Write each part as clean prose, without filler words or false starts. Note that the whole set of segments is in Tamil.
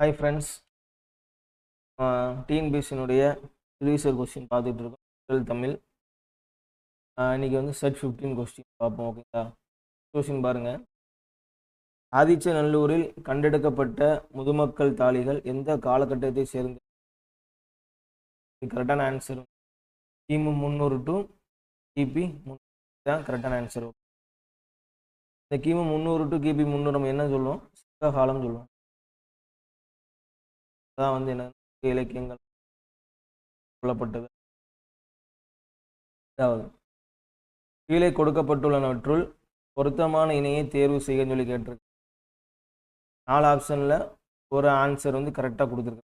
ஹாய் ஃப்ரெண்ட்ஸ், டிஎன்பிஎஸ்சினுடைய ப்ரீவியஸ் கொஸ்டின் பார்த்துட்டு இருக்கோம். தமிழ் இன்னைக்கு வந்து செட் 15 கொஸ்டின் பார்ப்போம். ஓகேங்களா? கொஸ்டின் பாருங்க. ஆதிச்சநல்லூரில் கண்டெடுக்கப்பட்ட முதுமக்கள் தாழிகள் எந்த காலகட்டத்தை சேர்ந்து? கரெக்டான ஆன்சர் கிமு 300 டு கிபி 300 தான் கரெக்டான ஆன்சர். இந்த கிமு 300 டு கிபி 300 நம்ம என்ன சொல்லுவோம்? சங்க காலம் சொல்லுவோம். அதான் வந்து என்ன இலக்கியங்கள் சொல்லப்பட்டது. அதாவது கீழே கொடுக்கப்பட்டுள்ளனவற்றுள் பொருத்தமான இணையை தேர்வு செய்ய சொல்லி கேட்டிருக்கு. 4 ஆப்ஷனில் ஒரு ஆன்சர் வந்து கரெக்டாக கொடுத்துருக்கு.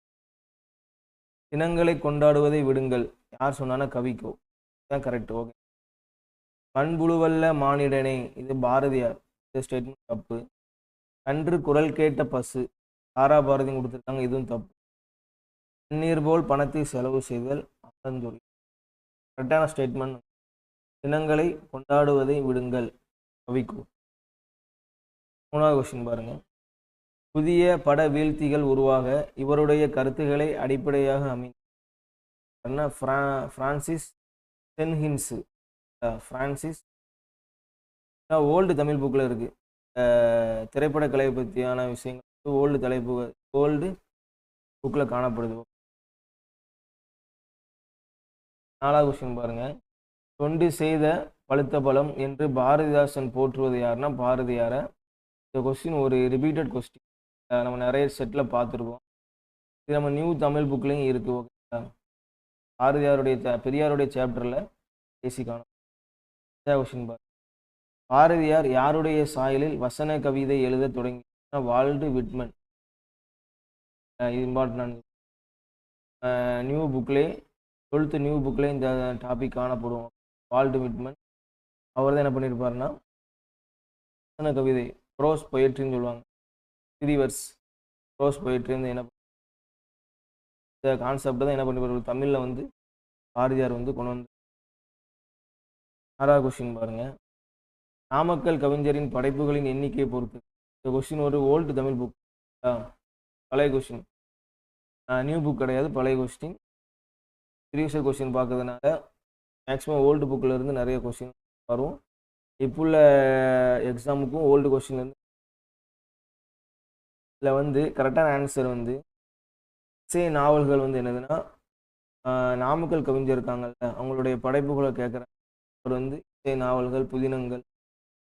தினங்களை கொண்டாடுவதை விடுங்கள், யார் சொன்னானா? கவிக்கோ தான் கரெக்ட். ஓகே. பண்புழுவல்ல மானிடனே, இது பாரதியார். இந்த ஸ்டேட்மெண்ட் தப்பு. அன்று குரல் கேட்ட பசு, தாரா பாரதியும் கொடுத்துருக்காங்க, இதுவும் தப்பு. தண்ணீர் போல் பணத்தை செலவு செய்தல், சொல்லி கரெக்டான ஸ்டேட்மெண்ட். தினங்களை கொண்டாடுவதை விடுங்கள், கவிக்கோ. 3வது கொஸ்டின் பாருங்க. புதிய பட வீழ்த்திகள் உருவாக இவருடைய கருத்துக்களை அடிப்படையாக அமைந்த பிரான்சிஸ் சென்ஹின்ஸ். பிரான்சிஸ் ஓல்டு தமிழ் புக்கில் இருக்கு. திரைப்பட கலை பற்றியான விஷயங்கள் ஓல்டு புக்கில் காணப்படுது. 4வது கொஸ்டின் பாருங்க. தொண்டு செய்த பழுத்த பழம் என்று பாரதிதாசன் போற்றுவது யாருன்னா பாரதியார. இந்த கொஸ்டின் ஒரு ரிப்பீட்டட் கொஸ்டின், நம்ம நிறைய செட்டில் பார்த்துருக்கோம். இது நம்ம நியூ தமிழ் புக்லேயும் இருக்குது. ஓகேங்களா? பாரதியாருடைய பெரியாருடைய சாப்டரில் பேசி காணும். கொஸ்டின் பாரு. பாரதியார் யாருடைய சாயலில் வசன கவிதை எழுத தொடங்கி? Walled Whitman. இது இம்பார்ட்டன். நியூ புக்லே 12th நியூ புக்லேயே இந்த டாபிக் காணப்படுவோம். வால்டு விட்மன் அவர் தான் என்ன பண்ணியிருப்பாருன்னா வசன கவிதை, ப்ரோஸ் பொயட்ரின்னு சொல்லுவாங்க, ரிவர்ஸ் ப்ரோஸ் பொயட்ரி வந்து என்ன இந்த கான்செப்ட் தான் என்ன பண்ணிருப்பார் தமிழில் வந்து பாரதியார் வந்து கொண்டு வந்து. 6வது கொஸ்டின் பாருங்க. நாமக்கல் கவிஞரின் படைப்புகளின் எண்ணிக்கையை பொறுத்து. இந்த கொஸ்டின் ஒரு ஓல்டு தமிழ் புக், பழைய கொஸ்டின், நியூ புக் கிடையாது, பழைய கொஸ்டின். ப்ரீவியஸ் கொஸ்டின் பார்க்கறதுனால மேக்ஸிமம் ஓல்டு புக்கில் இருந்து நிறைய கொஸ்டின் வரும். இப்போ உள்ள எக்ஸாமுக்கும் ஓல்டு கொஸ்டின்லேருந்து. இதில் வந்து கரெக்டான ஆன்சர் வந்து இசை நாவல்கள் வந்து என்னதுன்னா, நாமக்கல் கவிஞர் இருக்காங்கல்ல, அவங்களுடைய படைப்புகளை கேட்குறாங்க. அவர் வந்து இசை நாவல்கள், புதினங்கள்,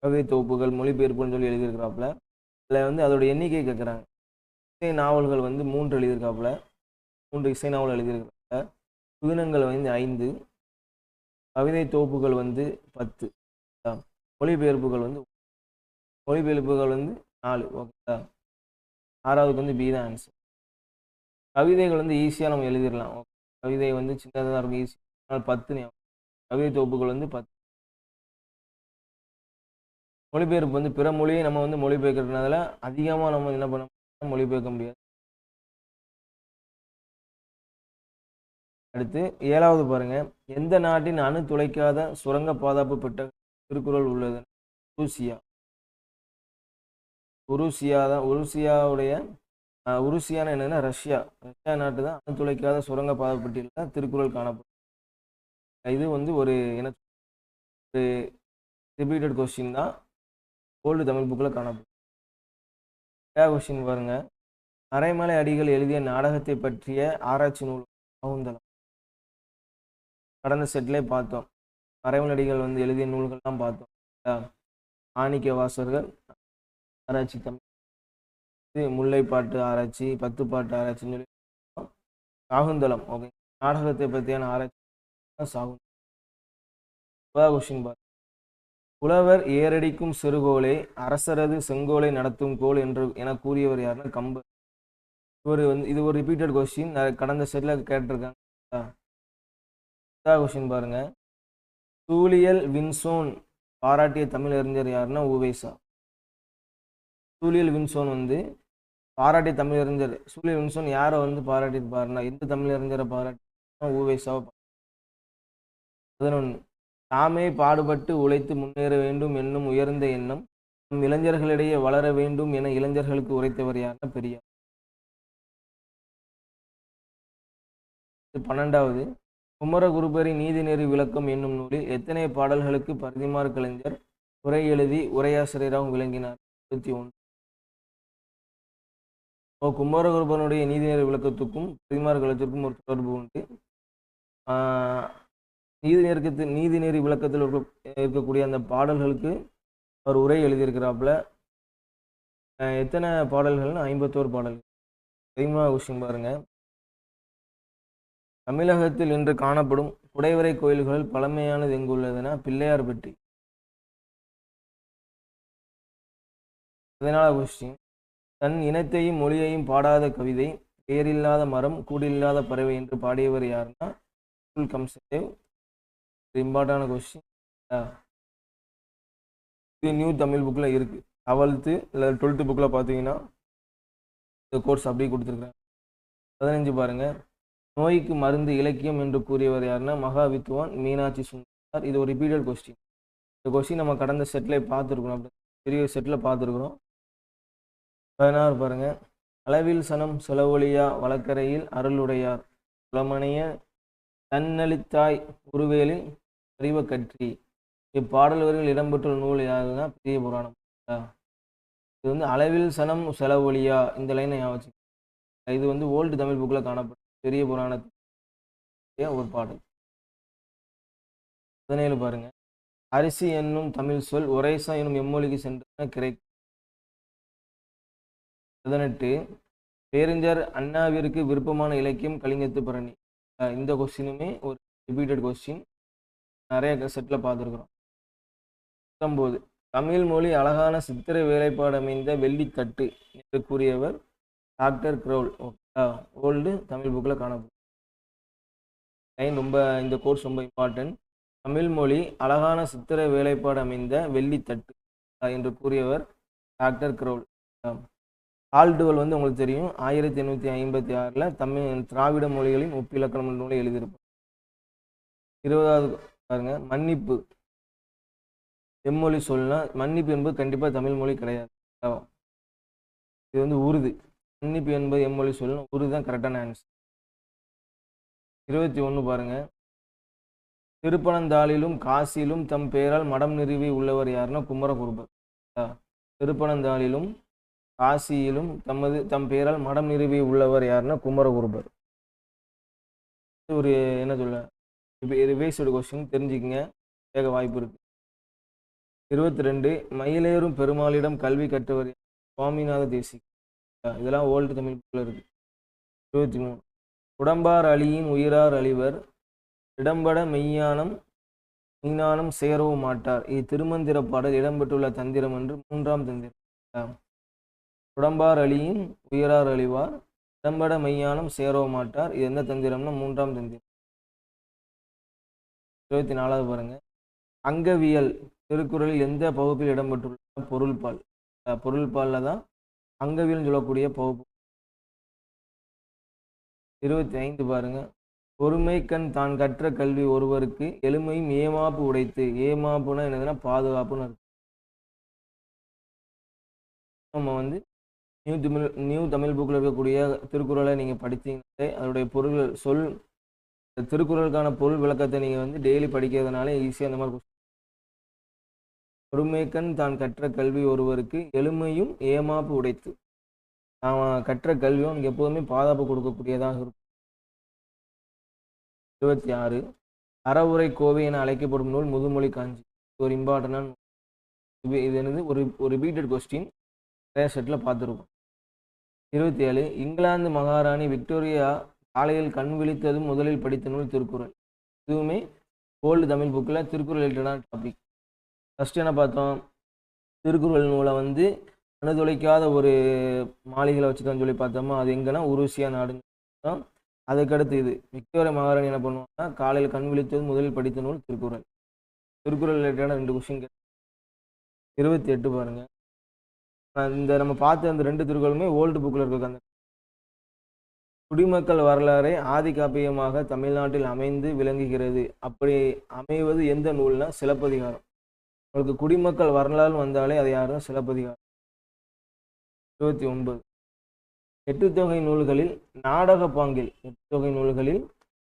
கவிதை தொகுப்புகள், மொழிபெயர்ப்புன்னு சொல்லி எழுதியிருக்கிறாப்புல. அதில் வந்து அதோட எண்ணிக்கை கேட்குறாங்க. இசை நாவல்கள் வந்து 3 எழுதியிருக்காப்புல, 3 இசை நாவல் எழுதியிருக்கிறாங்க. புதினங்கள் வந்து 5, கவிதை தொகுப்புகள் வந்து 10, மொழிபெயர்ப்புகள் வந்து 4. ஓகேங்களா? 6வதுக்கு வந்து பி தான் ஆன்சர். கவிதைகள் வந்து ஈஸியாக நம்ம எழுதிடலாம். கவிதை வந்து சின்னதாக தான் இருக்கும், ஈஸி. அதனால் 10. கவிதை தொகுப்புகள் வந்து 10. மொழிபெயர்ப்பு வந்து பிற மொழியை நம்ம வந்து மொழிபெயர்க்கிறதுனால அதிகமாக நம்ம என்ன பண்ண மொழிபெயர்க்க முடியாது. அடுத்து 7வது பாருங்க. எந்த நாட்டின் அணு துளைக்காத சுரங்க பாதுகாப்பு பெற்ற திருக்குறள் உள்ளது? உருசியா. உருசியா தான். உருசியான்னு என்னன்னா ரஷ்யா நாட்டு தான் அணு துளைக்காத சுரங்க பாதுகாப்பு பட்டியலில் திருக்குறள் காணப்படும். இது வந்து ஒரு என்ன ரிப்பீட்டட் கொஸ்டின் தான், ஓல்டு தமிழ் புக்கில் காணப்படும். கொஸ்டின் பாருங்க. அரைமலை அடிகள் எழுதிய நாடகத்தை பற்றிய ஆராய்ச்சி நூல் சகுந்தலம். கடந்த செட்லேயே பார்த்தோம். அரைமலை அடிகள் வந்து எழுதிய நூல்கள்லாம் பார்த்தோம். ஆணிக்க வாசகர்கள் ஆராய்ச்சி தமிழ், முல்லைப்பாட்டு ஆராய்ச்சி, 10 பாட்டு ஆராய்ச்சின்னு சொல்லி சாகுந்தலம். ஓகே. நாடகத்தை பற்றியான ஆராய்ச்சி சாகுந்தலம். கொஸ்டின் பாரு. புலவர் ஏரடிக்கும் சிறுகோளை அரசரது செங்கோலை நடத்தும் கோல் என்று என கூறியவர் யாருன்னா கம்பர். இது ஒரு ரிப்பீட்டட் கொஸ்டின், கடந்த செட்டில் கேட்டிருக்காங்க. கொஸ்டின் பாருங்க. சூழியல் வின்சோன் பாராட்டிய தமிழ் அறிஞர் யாருன்னா உவேசா. சூழியல் வின்சோன் வந்து பாராட்டிய தமிழ் அறிஞர். சூழியல் வின்சோன் யாரை வந்து பாராட்டியிருப்பாருன்னா, எந்த தமிழ் அறிஞரை பாராட்டி? உவேசாவை. 11. தாமே பாடுபட்டு உழைத்து முன்னேற வேண்டும் என்னும் உயர்ந்த எண்ணம் நம் இளைஞர்களிடையே வளர வேண்டும் என இளைஞர்களுக்கு உரைத்தவர் யாருன்னா பெரியார். 12வது குமரகுருபரின் நீதிநெறி விளக்கம் என்னும் நூலில் எத்தனை பாடல்களுக்கு பரிதிமாறு கலைஞர் உரை எழுதி உரையாசிரியராகவும் விளங்கினார்? 21. குமரகுருபரனுடைய நீதிநெறி விளக்கத்துக்கும் பரிதிமாறு கலைஞருக்கும் ஒரு தொடர்பு உண்டு. நீதிநெறி விளக்கத்தில் இருக்கக்கூடிய அந்த பாடல்களுக்கு அவர் உரை எழுதியிருக்கிறாப்புல. எத்தனை பாடல்கள்னு 51 பாடல்கள். 13வது கொஸ்டின் பாருங்க. தமிழகத்தில் இன்று காணப்படும் குடைவரை கோயில்களில் பழமையானது எங்குள்ளதுன்னா பிள்ளையார்பட்டி. 14வது கொஸ்டின். தன் இனத்தையும் மொழியையும் பாடாத கவிதை பெயரில்லாத மரம் கூடில்லாத பறவை என்று பாடியவர் யாருன்னா அப்துல் கம்சதேவ். இம்பார்ட்டான கொஸ்டின். இது நியூ தமிழ் புக்கில் இருக்குது. 11th இல்லை 12th புக்கில் பார்த்தீங்கன்னா இந்த கோர்ஸ் அப்படியே கொடுத்துருக்குறாங்க. 15 பாருங்க. நோய்க்கு மருந்து இலக்கியம் என்று கூறியவர் யாருன்னா மகாவித்வான் மீனாட்சி சுந்தர். இது ஒரு ரிப்பீட்டட் கொஸ்டின். இந்த கொஸ்டின் நம்ம கடந்த செட்டில் பார்த்துருக்குறோம். அப்படி பெரிய செட்டில் பார்த்துருக்குறோம். 16 பாருங்க. அளவில் சனம் செலவொழியா வழக்கரையில் அருளுடையார் குலமனைய தன்னளித்தாய் உருவேலின் அறிவ கற்றி. இப்பாடல் வரிகள் இடம்பெற்றுள்ள நூல் யாருன்னா பெரிய புராணம். இது வந்து அளவில் சனம் செலவொழியா இந்த லைனை ஞாபகம். இது வந்து ஓல்டு தமிழ் புக்கில் காணப்படும் பெரிய புராணத்துடைய ஒரு பாடல். 17 பாருங்க. அரிசி என்னும் தமிழ் சொல் ஒரேசா என்னும் எம்மொழிக்கு சென்ற கிரேக்க. 18 பேரறிஞர் அண்ணாவிற்கு விருப்பமான இலக்கியம் கலிங்கத்து பரணி. இந்த கொஸ்டினுமே ஒரு ரிப்பீட்டட் கொஸ்டின், நிறைய செட்டில் பார்த்துருக்குறோம். 19 தமிழ் மொழி அழகான சித்திரை வேலைப்பாடு அமைந்த வெள்ளித்தட்டு என்று கூறியவர் டாக்டர் க்ரௌல். ஓல்டு தமிழ் புக்கில் காணப்படும். இந்த கோர்ஸ் ரொம்ப இம்பார்ட்டன்ட். தமிழ் மொழி அழகான சித்திரை வேலைப்பாடு அமைந்த வெள்ளித்தட்டு என்று கூறியவர் டாக்டர் க்ரௌல். ஆல்டுவல் வந்து உங்களுக்கு தெரியும் 1856 தமிழ் திராவிட மொழிகளின் ஒப்பிலக்கணம் நூலை எழுதியிருப்பார். 20வது பாருங்க. மன்னிப்பு எம்மொழி சொல்னா மன்னிப்பு என்பது கண்டிப்பாக தமிழ் மொழி கிடையாது. இது வந்து உருது. மன்னிப்பு என்பது எம்மொழி சொல்லணும், உருது தான் கரெக்டான ஆன்சர். 21 பாருங்க. திருப்பனந்தாளிலும் காசிலும் தம் பெயரால் மடம் நிறுவி உள்ளவர் யாருன்னா குமரகுருபர். திருப்பனந்தாளிலும் காசியிலும் தம் பெயரால் மடம் நிறுவி உள்ளவர் யாருன்னா குமரகுருபர். ஒரு என்ன சொல்ல ரிவைஸ்டு கொஸ்டின் தெரிஞ்சுக்கங்க, கேட்க வாய்ப்பு இருக்கு. 22 மயிலேறும் பெருமாளிடம் கல்வி கற்றவர் சுவாமிநாத தேசிக். இதெல்லாம் ஓல்டு தமிழ் புக்கில் இருக்கு. 23 உடம்பார் அழியின் உயிரார் அழிவர் இடம்பட மெய்ஞானம் சேரவும் மாட்டார். இது திருமந்திர பாடல் இடம்பெற்றுள்ள தந்திரம் என்று 3ஆம் தந்திரம். உடம்பார் அழியின் உயிரார் அழிவார் இடம்பட மெய்ஞானம் சேரவும் மாட்டார். இது எந்த தந்திரம்னா 3ஆம் தந்திரம். 24வது பாருங்க. அங்கவியல் திருக்குறளில் எந்த பகுப்பில் இடம்பெற்றுள்ள பொருள்பால். பொருள்பாலில் தான் அங்கவியல்னு சொல்லக்கூடிய பகுப்பு. 25 பாருங்க. ஒருமை கண் தான் கற்ற கல்வி ஒருவருக்கு எளிமையும் ஏமாப்பு உடைத்து. ஏமாப்புனா என்னதுன்னா பாதுகாப்புன்னு இருக்கு. நம்ம வந்து நியூ தமிழ் புக்கில் இருக்கக்கூடிய திருக்குறளை நீங்கள் படித்தீங்கன்னாலே அதனுடைய பொருள் திருக்குறளுக்கான பொருள் விளக்கத்தை நீங்கள் வந்து டெய்லி படிக்கிறதுனால ஈஸியாக அந்த மாதிரி. ஒருமைக்கண் தான் கற்ற கல்வி ஒருவருக்கு எளிமையும் ஏமாப்பு உடைத்து. அவன் கற்ற கல்வியும் அவனுக்கு எப்போதுமே பாதுகாப்பு கொடுக்கக்கூடியதாக இருக்கும். 26 அறவுரை கோவை என அழைக்கப்படும் நூல் முதுமொழி காஞ்சி. ஒரு இம்பார்ட்டன்டான இது என்னது ஒரு ரிப்பீட்டட் கொஸ்டின், நிறைய செட்டில் பார்த்துருக்கோம். 27 இங்கிலாந்து மகாராணி விக்டோரியா காலையில் கண் விழித்ததும் முதலில் படித்த நூல் திருக்குறள். இதுவுமே ஓல்டு தமிழ் புக்கில் திருக்குறள் ரிலேட்டடான டாபிக். ஃபஸ்ட்டு என்ன பார்த்தோம்? திருக்குறள் நூலை வந்து அணுதொலைக்காத ஒரு மாளிகையில் வச்சுட்டான்னு சொல்லி பார்த்தோமா, அது எங்கன்னா உருசியா நாடுன்னு பார்த்தோம். அதுக்கடுத்து இது விக்டோரியா மகாராணி என்ன பண்ணுவாங்கன்னா காலையில் கண் விழித்தது முதலில் படித்த நூல் திருக்குறள். திருக்குறள் ரிலேட்டடான 2 கொஸ்டின். 28 பாருங்க. இந்த நம்ம பார்த்த அந்த 2 திருக்குறளுமே ஓல்டு புக்கில் இருக்க. அந்த குடிமக்கள் வரலாறை ஆதி காப்பியமாக தமிழ்நாட்டில் அமைந்து விளங்குகிறது. அப்படி அமைவது எந்த நூல்னா சிலப்பதிகாரம். உங்களுக்கு குடிமக்கள் வரலாறு வந்தாலே அது யாருன்னா சிலப்பதிகாரம். 29 எட்டுத்தொகை நூல்களில் நாடக பாங்கில்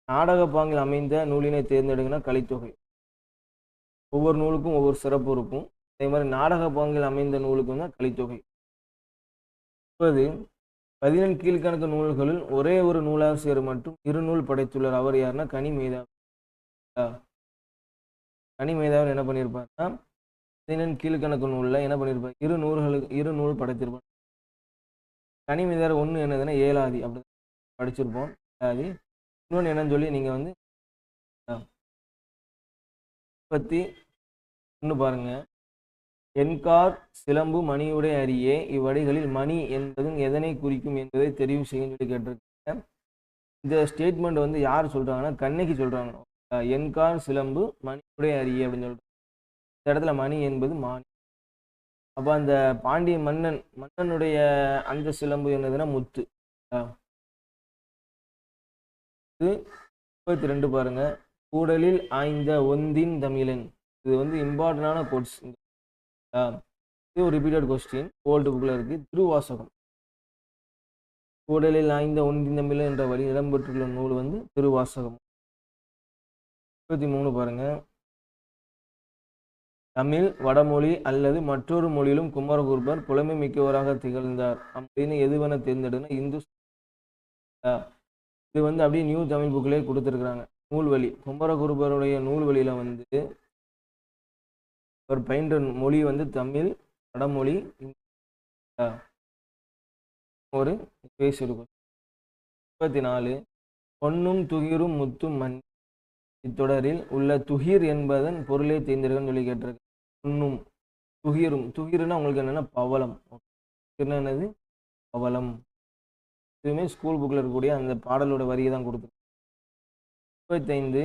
நாடக பாங்கில் அமைந்த நூலினை தேர்ந்தெடுங்கன்னா கலித்தொகை. ஒவ்வொரு நூலுக்கும் ஒவ்வொரு சிறப்பு இருக்கும். அதே மாதிரி நாடக பாங்கில் அமைந்த நூலுக்கு வந்து கலித்தொகை. 14 கீழ்கணக்கு நூல்களில் ஒரே ஒரு நூலாசிரியர் மட்டும் 2 நூல் படைத்துள்ளார். அவர் யாருன்னா கனிமேதாவி. கனிமேதாவி என்ன பண்ணியிருப்பாருன்னா 14 கீழ்கணக்கு நூலில் என்ன பண்ணியிருப்பார், 2 நூல் படைத்திருப்பார். கனிமேதார் ஒன்று என்னதுன்னா ஏலாதி, அப்படி படிச்சிருப்போம். ஏலாதி. இன்னொன்று என்னன்னு சொல்லி நீங்கள் வந்து 31 பாருங்க. என்கார் சிலம்பு மணியுடைய அறியே, இவ்வடிகளில் மணி என்பது எதனை குறிக்கும் என்பதை தெரிவு செய்யும் சொல்லி கேட்டிருக்காங்க. இந்த ஸ்டேட்மெண்ட் வந்து யார் சொல்றாங்கன்னா கண்ணகி சொல்றாங்க. என்கார் சிலம்பு மணியுடைய அறியே அப்படின்னு சொல்றாங்க. இந்த இடத்துல மணி என்பது மானி. அப்போ அந்த பாண்டிய மன்னனுடைய அந்த சிலம்பு என்னதுன்னா முத்து. 32 பாருங்க. கூடலில் ஆய்ந்த ஒந்தின் தமிழன். இது வந்து இம்பார்ட்டன்டான கோட்ஸ். இது ஒரு ரிப்பீட்டட் கொஸ்டின், ஓல்டு புக்கில் இருக்கு. திருவாசகம். கூடலில் ஆய்ந்த ஒந்தின் தமிழன் என்ற வரி இடம்பெற்றுள்ள நூல் வந்து திருவாசகம். 33 பாருங்க. தமிழ், வடமொழி அல்லது மற்றொரு மொழியிலும் குமரகுருபர் புலமை மிக்கவராக திகழ்ந்தார் அப்படின்னு எதுவென தேர்ந்தெடுனா இந்து. இது வந்து அப்படியே நியூ தமிழ் புக்கிலே கொடுத்துருக்குறாங்க. நூல்வழி, குமரகுருபருடைய நூல்வழியில வந்து அவர் பயின்ற மொழி வந்து தமிழ், வடமொழி. ஒரு பேஸ் இருக்கும். 34 பொன்னும் துகிரும் முத்தும் மண். இத்தொடரில் உள்ள துகிர் என்பதன் பொருளை தேர்ந்தெடுக்கன்னு சொல்லி கேட்டிருக்கு. பொன்னும் துகிரும். துகிர்னா உங்களுக்கு என்னன்னா பவளம். என்னது பவளம். இதுவுமே ஸ்கூல் புக்கில் இருக்கக்கூடிய அந்த பாடலோட வரியை தான் கொடுத்துருக்கு. 35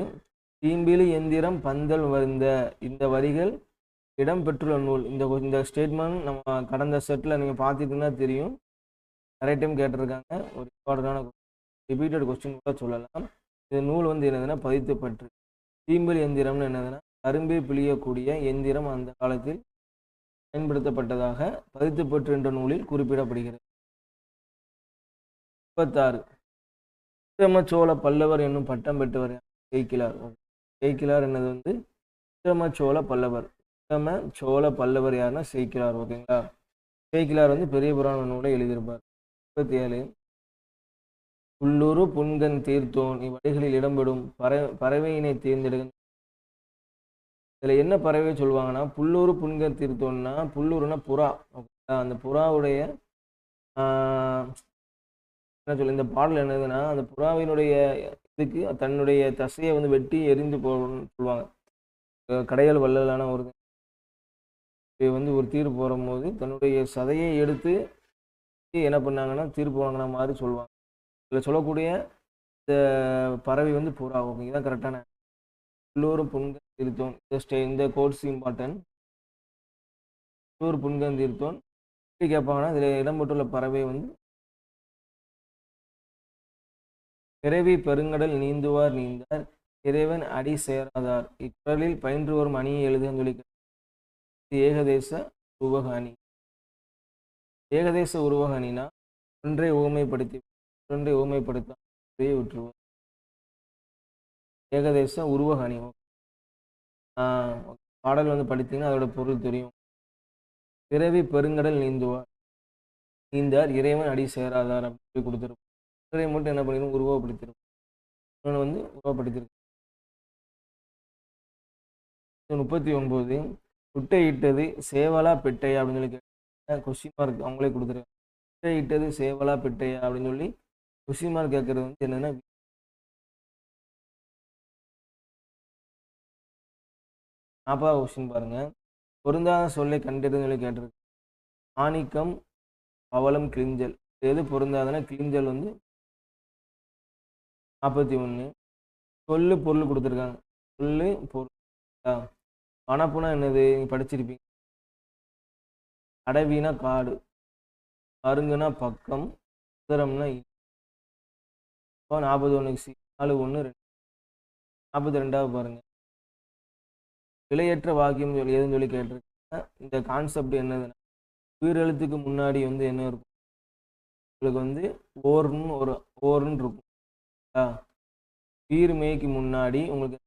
தீம்பிலி எந்திரம் பந்தல் வருந்த. இந்த வரிகள் இடம்பெற்றுள்ள நூல். இந்த ஸ்டேட்மெண்ட் நம்ம கடந்த செட்டில் நீங்கள் பார்த்துட்டுன்னா தெரியும். நிறைய டைம் கேட்டிருக்காங்க. ஒரு இம்பார்ட்டன்டான ரிப்பீட்டட் கொஸ்டின் கூட சொல்லலாம். இந்த நூல் வந்து என்னதுன்னா பதித்துப்பற்று. தீம்பிலி எந்திரம்னு என்னதுன்னா கரும்பை பிழியக்கூடிய எந்திரம் அந்த காலத்தில் பயன்படுத்தப்பட்டதாக பதித்துப்பற்று என்ற நூலில் குறிப்பிடப்படுகிறது. 36 உத்தம சோழ பல்லவர் என்னும் பட்டம் பெற்றவர் சேக்கிழார். சேக்கிழார் என்னது வந்து உத்தம சோழ பல்லவர். உத்தம சோழ பல்லவர் யாருன்னா சேக்கிழார். ஓகேங்களா. சேக்கிழார் வந்து பெரிய புராண நூலை எழுதியிருப்பார். 37 புல்லூரு புன்கண் தீர்த்தோன். இவ்வடிகளில் இடம்பெறும் பறவையினை தேர்ந்தெடுக்க. இதுல என்ன பறவை சொல்லுவாங்கன்னா புல்லூரு புன்கண் தீர்த்தோன்னா, புல்லூருன்னா புறா. அந்த புறாவுடைய என்ன சொல்லு, இந்த பாடல் என்னதுன்னா அந்த புறாவினுடைய இதுக்கு தன்னுடைய தசையை வந்து வெட்டி எரிந்து போகணும்னு சொல்லுவாங்க. கடையல் வள்ளலான ஒரு வந்து ஒரு தீர்ப்பு போடும்போது தன்னுடைய சதையை எடுத்து என்ன பண்ணாங்கன்னா தீர்ப்பு வாங்கின மாதிரி சொல்லுவாங்க. இதில் சொல்லக்கூடிய இந்த பறவை வந்து புறா. ஓகே, இதுதான் கரெக்டான. எல்லோரும் புன்கண் தீர்த்தோன். இந்த கோட்ஸ் இம்பார்ட்டன்ட். எல்லோரும் புன்கண் தீர்த்தோன் எப்படி கேட்பாங்கன்னா இதில் இடம்பெற்றுள்ள பறவை வந்து பிறவி பெருங்கடல் நீந்துவார் நீந்தார் இறைவன் அடி சேராதார். இக்குறளில் பயின்று வரும் அணியை எழுதுன்னு சொல்லி ஏகதேச உருவக அணி. ஏகதேச உருவக அணினா ஒன்றை ஊமைப்படுத்தி ஒன்றை ஊமைப்படுத்த விட்டுருவோம். ஏகதேச உருவக அணி. பாடல் வந்து படித்தீங்கன்னா அதோட பொருள் தெரியும். பிறவி பெருங்கடல் நீந்தார் இறைவன் அடி சேராதார் அப்படி கொடுத்துருப்போம். இறை மட்டும் என்ன பண்ணிடும், உருவப்படுத்திருக்கும். இன்னொன்று வந்து உருவப்படுத்திருக்கு. 39 குட்டை இட்டது சேவலா பெட்டையா அப்படின்னு சொல்லி கேட்க கொஸ்டின் மார்க் அவங்களே கொடுத்துருக்காங்க. குட்டை இட்டது சேவலா பெட்டையா அப்படின்னு சொல்லி கொஸ்டின் மார்க் கேட்கறது வந்து என்னன்னா 40வது கொஸ்டின் பாருங்க. பொருந்தாத சொல்லை கண்டறிந்து சொல்லி கேட்டிருக்கு. ஆணிக்கம் பவளம் கிளிஞ்சல். எது பொருந்தாதுன்னா கிளிஞ்சல் வந்து 41. சொல்லு பொருள் கொடுத்துருக்காங்க. சொல்லு பொருள். வனப்புனா என்னது படிச்சிருப்பீங்க. அடவினா காடு, அருங்குனா பக்கம், உதரம்னா 41 4 1 2. 42வது பாருங்க. விலையற்ற வாக்கியம் சொல்லி எதுன்னு சொல்லி கேட்டிருக்காங்க. இந்த கான்செப்ட் என்னதுன்னா உயிரெழுத்துக்கு முன்னாடி வந்து என்ன இருக்கும், உங்களுக்கு வந்து ஓர்னு இருக்கும். உயிர்மெய்க்கு முன்னாடி உங்களுக்கு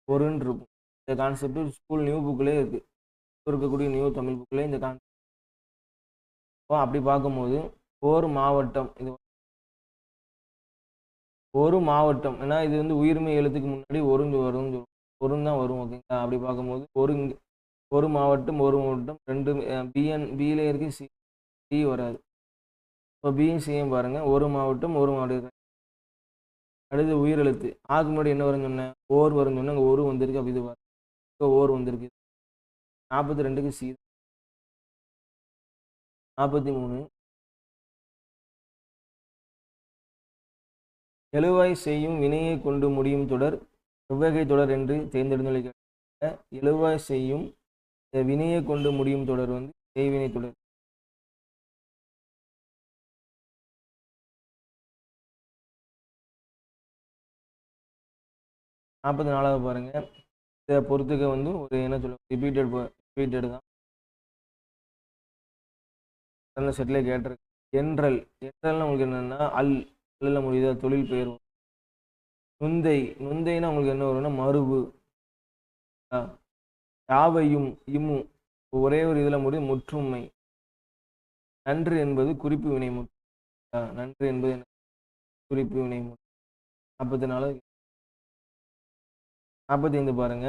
ஒருன்னு இருக்கும். இந்த கான்செப்ட் ஸ்கூல் நியூ புக்லேயே இருக்குது. இருக்கக்கூடிய நியூ தமிழ் புக்லேயே இந்த கான்செப்ட். அப்படி பார்க்கும்போது ஒரு மாவட்டம், இது ஒரு மாவட்டம், ஏன்னா இது வந்து உயிர்மெய் எழுத்துக்கு முன்னாடி ஒருன்னு தான் வரும். ஓகேங்களா? அப்படி பார்க்கும்போது ஒரு மாவட்டம் ரெண்டு பியில் இருக்கு, சி வராது. இப்போ பியும் சியும் பாருங்கள், ஒரு மாவட்டம் அடுத்து உயிரெழுத்து ஆக்கு முன்னாடி என்ன வரும்னு சொன்னேன், ஓர் வரும்னு சொன்னேன். அங்கே ஒரு வந்திருக்கு, அப்படி இது வரும். இப்போ ஓர் வந்திருக்கு. 42க்கு சி. 43 எழுவாய் செய்யும் வினையை கொண்டு முடியும் தொடர் எவ்வகை தொடர் என்று தேர்ந்தெடுத்து. எழுவாய் செய்யும் வினையை கொண்டு முடியும் தொடர் வந்து செய்வினை தொடர். நாற்பத்தி நாலாவது பாருங்க, இதை பொறுத்துக்க வந்து ஒரு என்ன சொல்லுவோம், ரிப்பீட்டட் தான் செட்டில் கேட்டிருக்கு. என்றல்னா உங்களுக்கு என்னன்னா அல்ல முடியுதா, தொழில் பெயர். நுந்தைனா உங்களுக்கு என்ன வரும்னா மறுவு. யாவையும் இம்மு ஒரே ஒரு இதில் முடியும் முற்றுமை. நன்று என்பது குறிப்பு வினை முற்று. நன்று என்பது என்ன, குறிப்பு வினை முற்று. 44 45 பாருங்க,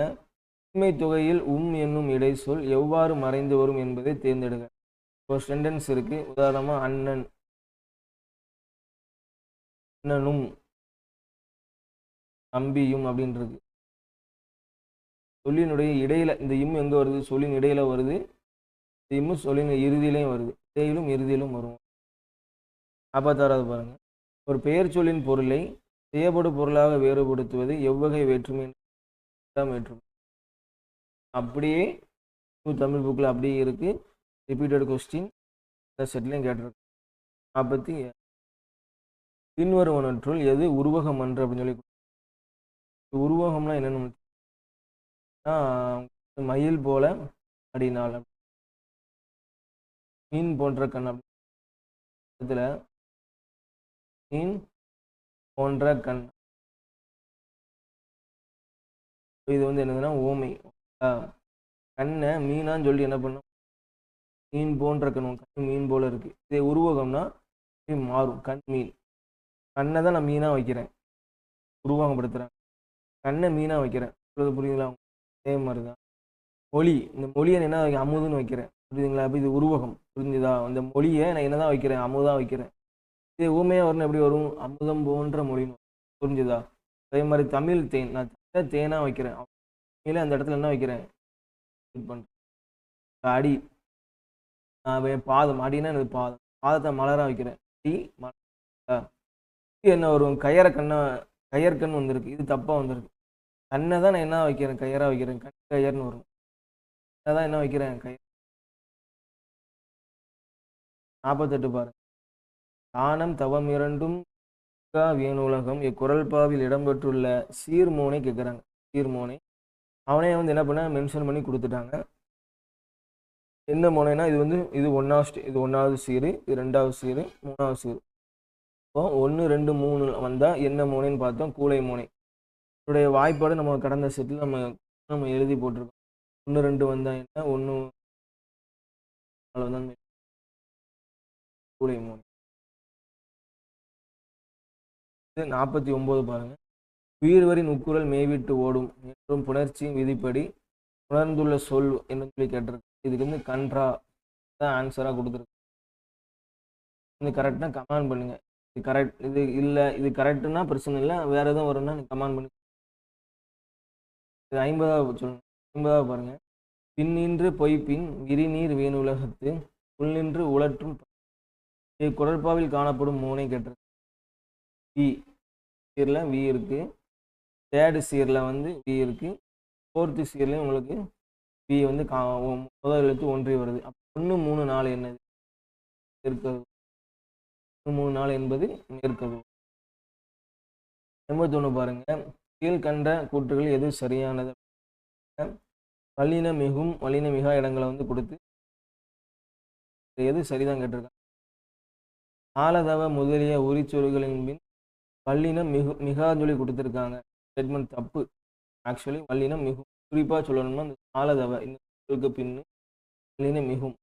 உண்மை தொகையில் என்னும் இடை சொல் எவ்வாறு மறைந்து வரும் என்பதை தேர்ந்தெடுக்க. ஒரு சென்டென்ஸ் இருக்கு. உதாரணமா அண்ணனும் தம்பியும் அப்படின்றது. சொல்லினுடைய இடையில இந்த இம் எங்க வருது, சொல்லின் இடையில வருது. இம்மு சொல்லின் இறுதியிலையும் வருது, இறுதியிலும் வரும். 46வது பாருங்க, ஒரு பெயர் சொல்லின் பொருளை செய்யப்படும் பொருளாக வேறுபடுத்துவது எவ்வகை வேற்றுமை. வேற்றுமை அப்படியே தமிழ் புக்கில் அப்படியே இருக்கு. ரிப்பீட்டட் கொஸ்டின் இந்த செட்லையும் கேட்டிருக்கு. 47 பின்வருவனற்றுள் எது உருவகம் அன்று அப்படின்னு சொல்லி. உருவகம்னா என்னன்னு மயில் போல அடினால், மீன் போன்ற கண். இதுல மீன் போன்ற கண், இது வந்து என்னதுன்னா ஓமை. கண்ணை மீனான்னு சொல்லி என்ன பண்ணும், மீன் போன்ற கண் மீன் போல இருக்கு. இதே உருவகம்னா மாறும். கண் மீன், கண்ணை தான் நான் மீனா வைக்கிறேன், உருவகப்படுத்துறேன். கண்ணை மீனா வைக்கிறேன், புரியுதுங்களா? அதே மாதிரி தான் மொழி. இந்த மொழியை என்ன அமுதுன்னு வைக்கிறேன், புரியுதுங்களா? அப்போ இது உருவகம், புரிஞ்சுதா? அந்த மொழியை நான் என்னதான் வைக்கிறேன், அமுதா வைக்கிறேன். இதே ஊமையாக வரணும், எப்படி வரும், அமுதம் போன்ற மொழின்னு, புரிஞ்சுதா? அதே மாதிரி தமிழ் தேன், நான் தேனா வைக்கிறேன், அந்த இடத்துல என்ன வைக்கிறேன், அடி. பாதம், அடினா எனது பாதம், பாதத்தை மலரா வைக்கிறேன். அடி என்ன வரும், கயற்கண் வந்திருக்கு, இது தப்பா வந்திருக்கு. கண்ணை தான் நான் என்ன வைக்கிறேன், கயரா வைக்கிறேன், கண் கயர்னு வரும். தான் என்ன வைக்கிறேன், கயர். 48 பாருங்க, தானம் தவம் இரண்டும் வேணுலகம் இக்குறள் பாவில் இடம்பெற்றுள்ள சீர்மோனை கேட்குறாங்க. சீர்மோனை அவனே வந்து என்ன பண்ண மென்ஷன் பண்ணி கொடுத்துட்டாங்க. என்ன மோனைனா இது வந்து இது ஒன்றாவது சீரு, இது 2வது சீரு, 3வது சீரு. இப்போ 1 2 3 வந்தால் என்ன மோனைன்னு பார்த்தோம், கூளை மோனை. இதோடைய வாய்ப்பாடு நம்ம கடந்த செட்டில் நம்ம எழுதி போட்டிருக்கோம். 1 2 வந்தால் என்ன, 1 அவ்வளோதான் கூளை மோனை. இது 49 பாருங்க, உயிர்வரின் உக்குரல் மேய்விட்டு ஓடும் என்றும் புணர்ச்சியின் விதிப்படி உணர்ந்துள்ள சொல் என்று சொல்லி கேட்டிருக்கு. இதுக்கு வந்து கன்றா தான் ஆன்சராக கொடுத்துருக்கு. இது கரெக்ட்னா கமெண்ட் பண்ணுங்க. இது கரெக்ட், இது இல்லை, இது கரெக்டுனா பிரச்சனை இல்லை, வேற எதுவும் வரும்னா நீ கமெண்ட் பண்ணி. இது 50வது சொல்லுங்க. 50வது பாருங்க, பின்னின்று பொய்ப்பின் விரிநீர் வேணுலகத்து உள்நின்று உழற்றும் குரல்பாவில் காணப்படும் மூனை கேட்டிருக்கு. வி சீரில் வி இருக்கு, 3rd சீரில் வந்து வி இருக்கு, 4th சீர்லையும் உங்களுக்கு வி வந்து முதல் எழுத்து ஒன்றி வருது. அப்போ 1 3 4 என்னது, மேற்கரு. 1 3 4 என்பது மேற்கரு. 81 பாருங்க, கீழ்கண்ட கூற்றுகள் எது சரியானது. வல்லின மிகும் வல்லின மிகா இடங்களை வந்து கொடுத்து எது சரிதான் கேட்டிருக்காங்க. ஆலதவ முதலிய உரிச்சொல்களின் பின் வல்லினம் மிகான்னு சொல்லி கொடுத்துருக்காங்க. ஸ்டேட்மெண்ட் தப்பு. ஆக்சுவலி வல்லினம் மிகும். குறிப்பாக சொல்லணும்னா அந்த சாலதவ இந்த பின்னு வல்லினம் மிகும்.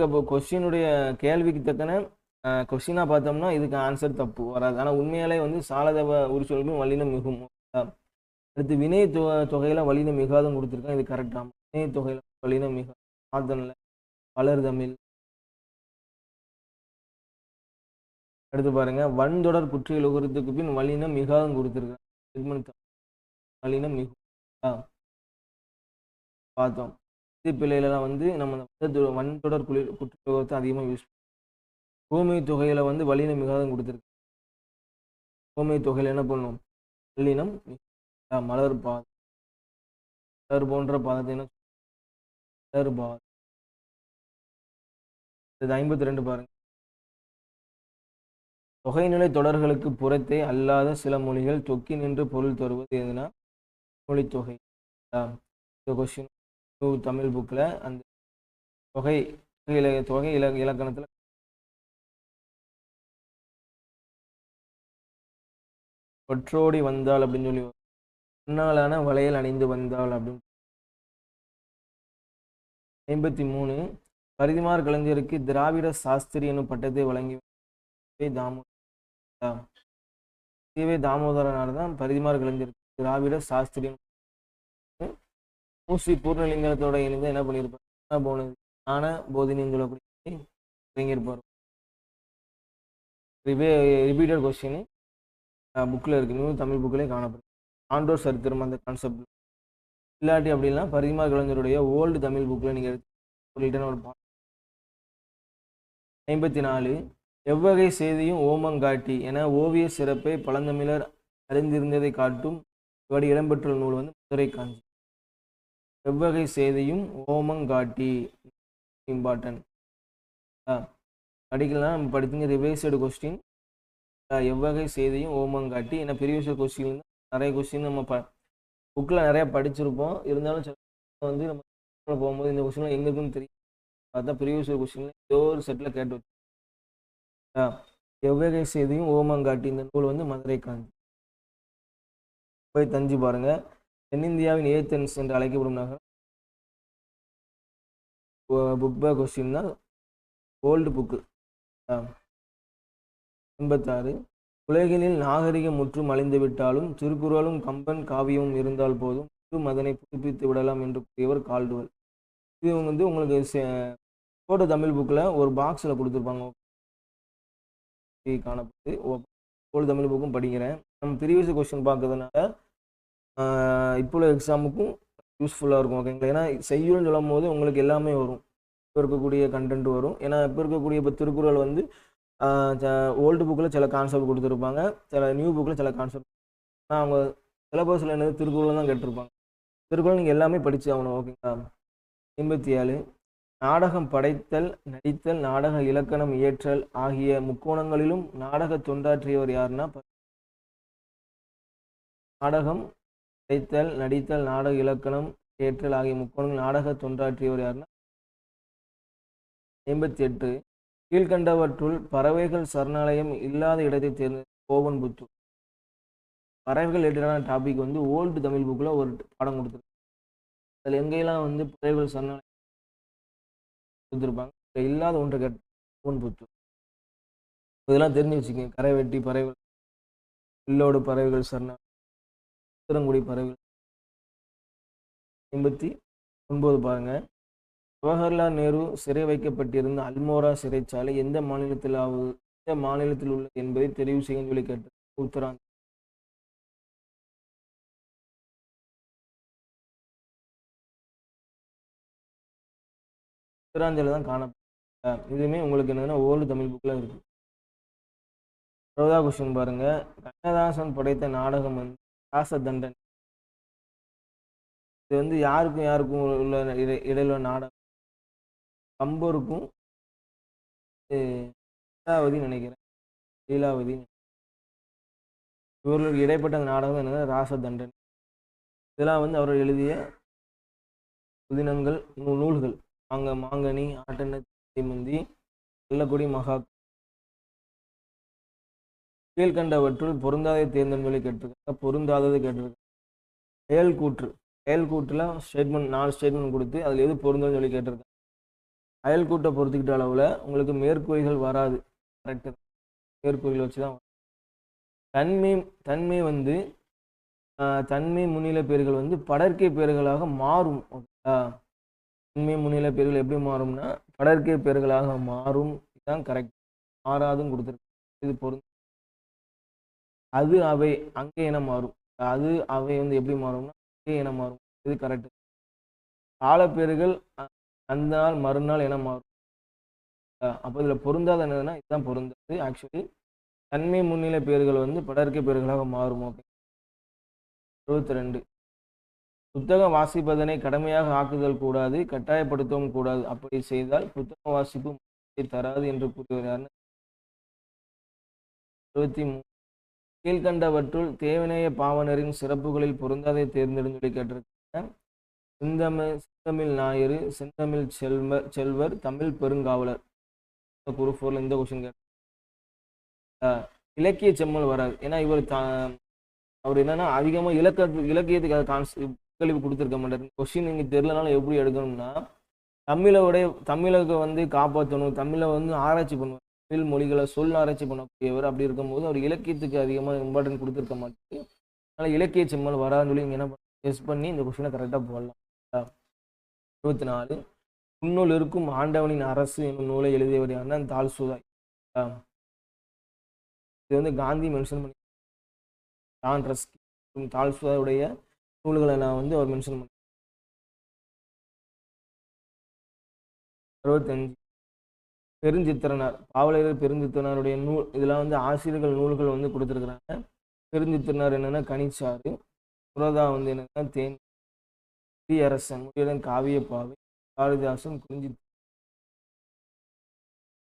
அப்போ கொஸ்டினுடைய கேள்விக்கு தக்கன கொஸ்டினாக பார்த்தோம்னா இதுக்கு ஆன்சர் தப்பு வராது. ஆனால் உண்மையாலே வந்து சாலதவ உரிச்சொல்லும் வல்லினம் மிகும். அடுத்து வினை தொகையில் வல்லினம் மிகாதும் கொடுத்துருக்காங்க. இது கரெக்டாக வினை தொகையில் வல்லினம் மிகா ஆத்தனில் வளர் தமிழ். அடுத்து பாருங்க வன்தொடர் குற்றியல் உகரத்துக்கு பின் வல்லினம் மிகாதும் கொடுத்துருக்காங்க. வல்லினம் மிகும் பார்த்தோம். இது பிள்ளைகளெல்லாம் வந்து நம்ம வன்தொடர் குற்றியல் அதிகமாக யூஸ் பண்ணுவோம். ஓமை தொகையில் வந்து வல்லினம் மிகாதும் கொடுத்துருக்கு. ஓமை தொகையில் என்ன பண்ணுவோம்? வல்லினம் மலர் பாதம். மலர் போன்ற பாதத்தை என்ன மலர் பாதம். 52 பாருங்க. தொகைநிலை தொடர்களுக்கு புறத்தே அல்லாத சில மொழிகள் தொக்கி நின்று பொருள் தருவது எதுனா மொழி தொகை. இந்த கொஸ்டின் தமிழ் புக்கில் அந்த தொகை இலக்கணத்தில் ஒற்றோடி வந்தாள் அப்படின்னு சொல்லி முன்னாளான வளையல் அணிந்து வந்தாள் அப்படின்னு. 53 பரிதிமார் கலைஞருக்கு திராவிட சாஸ்திரி எனும் பட்டத்தை வழங்கி தாமோதரனார் தான் பரிதிமார் கலைஞருக்கு திராவிட சாஸ்திரி ஊசி பூர்ணலிங்கத்தோட இணைந்து என்ன பண்ணியிருப்பார்? போனது ஞான போதினின்னு சொல்லக்கூடிய இறங்கியிருப்பார். ரிப்பீட்டட் கொஸ்டின் புக்கில் இருக்கு. நியூ தமிழ் புக்கிலே காணப்படும். ஆண்டோர் சரித்திரம் அந்த கான்செப்ட் இல்லாட்டி அப்படின்னா பரிதிமார் கலைஞருடைய ஓல்டு தமிழ் புக்கில் நீங்கள் எடுத்து ஒரு 54 எவ்வகை செய்தியும் ஓமங்காட்டி என ஓவிய சிறப்பை பழந்தமிழர் அறிந்திருந்ததை காட்டும் இவடி இடம்பெற்றுள்ள நூல் வந்து மதுரை காஞ்சி. எவ்வகை செய்தியும் ஓமங்காட்டி இம்பார்ட்டன்ட் படிக்கலாம். நம்ம படித்தீங்க ரிவைஸ்டு கொஸ்டின். எவ்வகை செய்தியும் ஓமங்காட்டி ஏன்னா ப்ரீவியஸ் கொஸ்டின் நிறைய கொஸ்டின் நம்ம புக்கில் நிறையா படிச்சிருப்போம். இருந்தாலும் வந்து நம்ம போகும்போது இந்த கொஸ்டின்லாம் எங்கே இருக்குன்னு தெரியும். பார்த்தா ப்ரீவியஸ் கொஸ்டின்ல ஏதோ ஒரு செட்டில் கேட்டு வச்சு எவ்வகை செய்தியும் ஓமங்காட்டி இந்த நூல் வந்து மதுரை காஞ்சி. போய் தஞ்சு பாருங்க. தென்னிந்தியாவின் ஏத்தன்ஸ் என்று அழைக்கப்படும் நகரம் புக் பை கொஸ்டின் தான் ஓல்டு புக்கு. 86 உலகினில் நாகரிகம் முற்றும் அழிந்து விட்டாலும் திருக்குறளும் கம்பன் காவியமும் இருந்தால் போதும் அதனை புதுப்பித்து விடலாம் என்று கூறியவர் கால்டுவெல். இது வந்து உங்களுக்கு போட்டோ தமிழ் புக்கில் ஒரு பாக்ஸில் கொடுத்துருப்பாங்க. காணப்படுது. ஓல்டு தமிழ் புக்கும் படிக்கிறேன். நம்ம ப்ரீவியஸ் கொஸ்டின் பார்க்கறதுனால இப்போ உள்ள எக்ஸாமுக்கும் யூஸ்ஃபுல்லாக இருக்கும். ஓகேங்களா? ஏன்னா செய்யுள்னு சொல்லும் போது உங்களுக்கு எல்லாமே வரும். இப்போ இருக்கக்கூடிய கண்டென்ட் வரும். ஏன்னா இப்போ இருக்கக்கூடிய இப்போ திருக்குறள் வந்து ஓல்டு புக்கில் சில கான்செப்ட் கொடுத்துருப்பாங்க, சில நியூ புக்கில் சில கான்செப்ட். ஆனால் அவங்க சிலபஸில் என்னது திருக்குறள் தான் கேட்டிருப்பாங்க. திருக்குறள் நீங்கள் எல்லாமே படித்து ஆகணும். ஓகேங்களா? 87 நாடகம் படைத்தல், நடித்தல், நாடக இலக்கணம் இயற்றல் ஆகிய முக்கோணங்களிலும் நாடக தொண்டாற்றியவர் யாருன்னா நாடகம் படைத்தல், நடித்தல், நாடக இலக்கணம் இயற்றல் ஆகிய முக்கோணங்கள் நாடக தொண்டாற்றியவர் யாருன்னா 58 கீழ்கண்டவற்றுள் பறவைகள் சரணாலயம் இல்லாத இடத்தை தேர்ந்த கோவன் புத்தூர். பறவைகள் ரிலேட்டடான டாபிக் வந்து ஓல்டு தமிழ் புக்கில் ஒரு பாடம் கொடுத்துருக்கு. அதில் எங்கெல்லாம் வந்து பறவைகள் சரணாலயம் கொடுத்துருப்பாங்க. இல்லாத ஒன்றை கேட்ட கோவன் புத்தூர். இதெல்லாம் தெரிஞ்சு வச்சுக்கோங்க. கரை வெட்டி பறவைகள், இல்லோடு பறவைகள் சரணாலயம், திருங்குடி பறவைகள். 89 பாருங்க. ஜவஹர்லால் நேரு சிறை வைக்கப்பட்டிருந்த அல்மோரா சிறைச்சாலை எந்த மாநிலத்தில் உள்ளது என்பதை தெரிவு செய்யும் சொல்லி கேட்டு உத்தராஞ்சல். உத்தராஞ்சல தான் காணப்படும். இதுவுமே உங்களுக்கு என்னதுன்னா ஓல்டு தமிழ் புக்கில் இருக்கு. 60 கொஸ்டின் பாருங்க. கண்ணதாசன் படைத்த நாடகம் வந்து ராசதண்டன். இது வந்து யாருக்கும் உள்ள இடையில நாடகம். கம்பருக்கும் லீலாவதி நினைக்கிறேன். லீலாவதி இவர்களுக்கு இடைப்பட்ட நாடகம் என்னது ராசதண்டன். இதெல்லாம் வந்து அவர் எழுதிய புதினங்கள் நூல்கள். மாங்கனி, ஆட்டன, முந்தி, வெள்ளக்குடி, மகா கீழ்கண்டவற்றுள் பொருந்தாதை தேர்ந்தெடுன்னு சொல்லி கேட்டிருக்காங்க. பொருந்தாதது கேட்டிருக்காங்க. செயல் கூற்று. செயல் கூற்றுல ஸ்டேட்மெண்ட் 4 ஸ்டேட்மெண்ட் கொடுத்து அதில் எது பொருந்ததுன்னு சொல்லி கேட்டிருக்காங்க. அயல் கூட்டை பொறுத்துக்கிட்ட அளவில் உங்களுக்கு மேற்கூறிகள் வராது. கரெக்டு. மேற்கூறிகள் வச்சு தான் தன்மை தன்மை வந்து தன்மை முன்னிலை பேர்கள் வந்து படர்க்கை பேர்களாக மாறும். ஓகேங்களா? தன்மை முன்னிலை பேர்கள் எப்படி மாறும்னா படர்க்கை பேர்களாக மாறும். இதுதான் கரெக்ட். மாறாதுன்னு கொடுத்துருக்கு. இது பொருந்தும். அது அவை அங்கே என மாறும். அது அவை வந்து எப்படி மாறும்னா அங்கே என மாறும். இது கரெக்ட். காலப்பேர்கள் அந்த நாள் மறுநாள் என மாறும். அப்போ இதில் பொருந்தாத என்னதுன்னா இதுதான் பொருந்தாது. ஆக்சுவலி தன்மை முன்னிலை பேர்கள் வந்து படர்க்கை பேர்களாக மாறும். ஓகே. 22. புத்தகம் வாசிப்பதனை கடமையாக ஆக்குதல் கூடாது, கட்டாயப்படுத்தவும் கூடாது. அப்படி செய்தால் புத்தகம் வாசிப்பு தராது என்று கூறுகிறார். 23. கீழ்கண்டவற்றுள் தேவநேய பாவனரின் சிறப்புகளில் பொருந்தாதை தேர்ந்தெடுத்து சொல்லி கேட்டிருக்காங்க. செந்தமிழ் ஞாயிறு, செந்தமிழ் செல்வர், தமிழ் பெருங்காவலர். குரூப் 4ல இந்த கொஸ்டின் இலக்கிய செம்மல் வராது. ஏன்னா இவர் அவர் என்னன்னா அதிகமாக இலக்கியத்துக்கு கேள்வி கொடுத்துருக்க மாட்டார். கொஸ்டின் நீங்கள் தெரிலனாலும் எப்படி எடுக்கணும்னா தமிழை வந்து காப்பாற்றணும், தமிழை வந்து ஆராய்ச்சி பண்ணுவார், தமிழ் மொழிகளை ஆராய்ச்சி பண்ணக்கூடியவர். அப்படி இருக்கும்போது அவர் இலக்கியத்துக்கு அதிகமாக இம்பார்ட்டன்ட் கொடுத்துருக்க மாட்டார். அதனால் இலக்கிய செம்மல் வராதுன்னு சொல்லி என்ன டெஸ்ட் பண்ணி இந்த கொஸ்டினை கரெக்டாக போடலாம். 24. முன்னூல் இருக்கும் ஆண்டவனின் அரசு என்னும் நூலை எழுதியவர் யாருன்னா தால்சுதாய். இது வந்து காந்தி மென்ஷன் பண்ணி டான் ரஸ்கி தால்சுதாயுடைய நூல்களை நான் வந்து அவர் மென்ஷன் பண்ணேன். 65. பெருஞ்சித்திரனார். பாவலர் பெருஞ்சித்திரனாருடைய நூல் இதெல்லாம் வந்து ஆசிரியர்கள் நூல்கள் வந்து கொடுத்துருக்குறாங்க. பெருஞ்சித்திரனார் என்னன்னா கனிச்சாறு, புரதா வந்து என்னன்னா தேன், அரசன், முருகன் காவிய பாவை, காளிதாசன் குறிஞ்சி.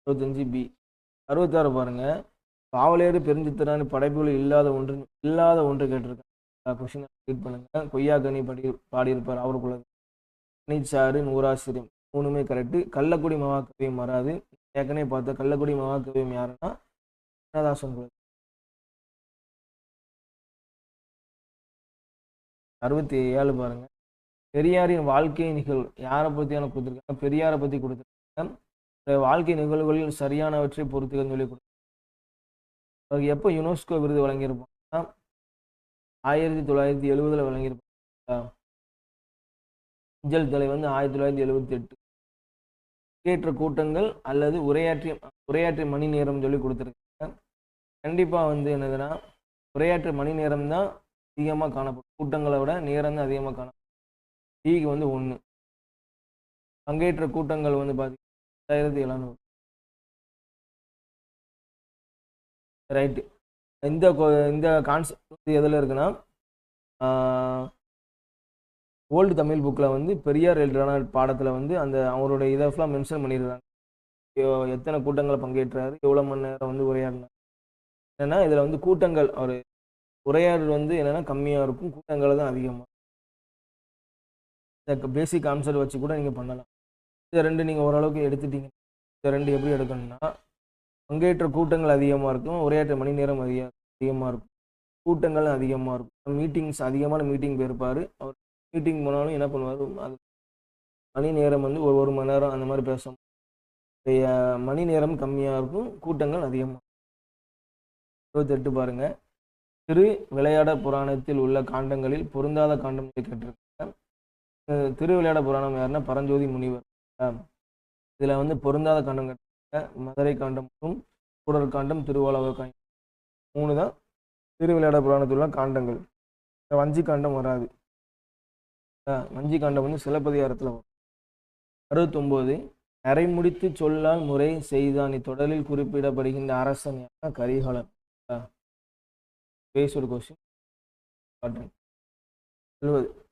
65 பி. 66 பாருங்க. பாவலேறு பெருஞ்சித்திரன் படைப்புகள் இல்லாத ஒன்று கேட்டிருக்காங்க. கொஸ்டின் ரீட் பண்ணுங்க. கொய்யாக்கனி பாடியிருப்பார் அவருக்குள்ள. கனிச்சாறு, நூறாசிரியம் மூணுமே கரெக்டு. கள்ளக்குடி மகாகவியம் வராது. ஏற்கனவே பார்த்த கள்ளக்குடி மகாகவியம் யாருன்னா கண்ணதாசன். 67 பாருங்க. பெரியாரின் வாழ்க்கை நிகழ்வு யாரை பற்றியான கொடுத்துருக்காங்க? பெரியாரை பற்றி கொடுத்துருக்காங்க. வாழ்க்கை நிகழ்வுகளில் சரியானவற்றை பொறுத்துக்கன்னு சொல்லி கொடுத்துருக்காங்க. அவருக்கு எப்போ யுனெஸ்கோ விருது வழங்கியிருப்பாங்கன்னா 1970 வழங்கியிருப்பாங்க. அஞ்சல் தலை வந்து 1978. பங்கேற்ற கூட்டங்கள் அல்லது உரையாற்றிய மணி நேரம் சொல்லி கொடுத்துருக்காங்க. கண்டிப்பாக வந்து என்னதுன்னா உரையாற்ற மணி நேரம் தான் அதிகமாக காணப்படும். கூட்டங்களை விட நேரம் தான் அதிகமாக காணப்படும். டிக்கு வந்து 1. பங்கேற்ற கூட்டங்கள் வந்து பார்த்தீங்கன்னா 2700. ரைட்டு. இந்த கான்செப்ட் எதில் இருக்குன்னா ஓல்டு தமிழ் புக்கில் வந்து பெரியார் எழுதுறான பாடத்தில் வந்து அந்த அவருடைய இதெல்லாம் மென்ஷன் பண்ணிடுறாங்க. எத்தனை கூட்டங்களை பங்கேற்றாரு, எவ்வளோ மணி நேரம் வந்து உரையாடினார். என்னென்னா இதில் வந்து கூட்டங்கள் அவர் உரையாடல் வந்து என்னென்னா கம்மியாக இருக்கும், கூட்டங்கள் தான் அதிகமாக. இந்த பேசிக் கான்செப்ட் வச்சு கூட நீங்கள் பண்ணலாம். இந்த ரெண்டு நீங்கள் ஓரளவுக்கு எடுத்துட்டீங்க. இந்த ரெண்டு எப்படி எடுக்கணும்னா பங்கேற்ற கூட்டங்கள் அதிகமாக இருக்கும், உரையாற்ற மணி நேரம் அதிகமாக இருக்கும், கூட்டங்கள் அதிகமாக இருக்கும். மீட்டிங்ஸ் அதிகமான மீட்டிங் போயிருப்பார். அவர் மீட்டிங் போனாலும் என்ன பண்ணுவார், அது மணி நேரம் வந்து ஒரு மணி நேரம் அந்த மாதிரி பேசும். மணி நேரம் கம்மியாக இருக்கும், கூட்டங்கள் அதிகமாக. 28 பாருங்க. திரு விளையாட புராணத்தில் உள்ள காண்டங்களில் பொருந்தாத காண்டம் கேட்டிருக்காங்க. திரு விளையாட புராணம் யாருன்னா பரஞ்சோதி முனிவர். இதில் வந்து பொருந்தாத காண்டம் கேட்டிருக்காங்க. மதுரை காண்டம் மற்றும் கூடர் காண்டம், திருவாளவர் காண்டம் 3 தான் திரு விளையாட புராணத்தில் உள்ள காண்டங்கள். வஞ்சி காண்டம் வராது. வஞ்சி காண்டம் வந்து சிலப்பதிகாரத்தில் வரும். 69. அரை முடித்து சொல்லால் முறை செய்தான் இத்தொடரில் குறிப்பிடப்படுகின்ற அரசன் கரிகாலன். பேஸ் ஒரு கொஸ்டின். 70.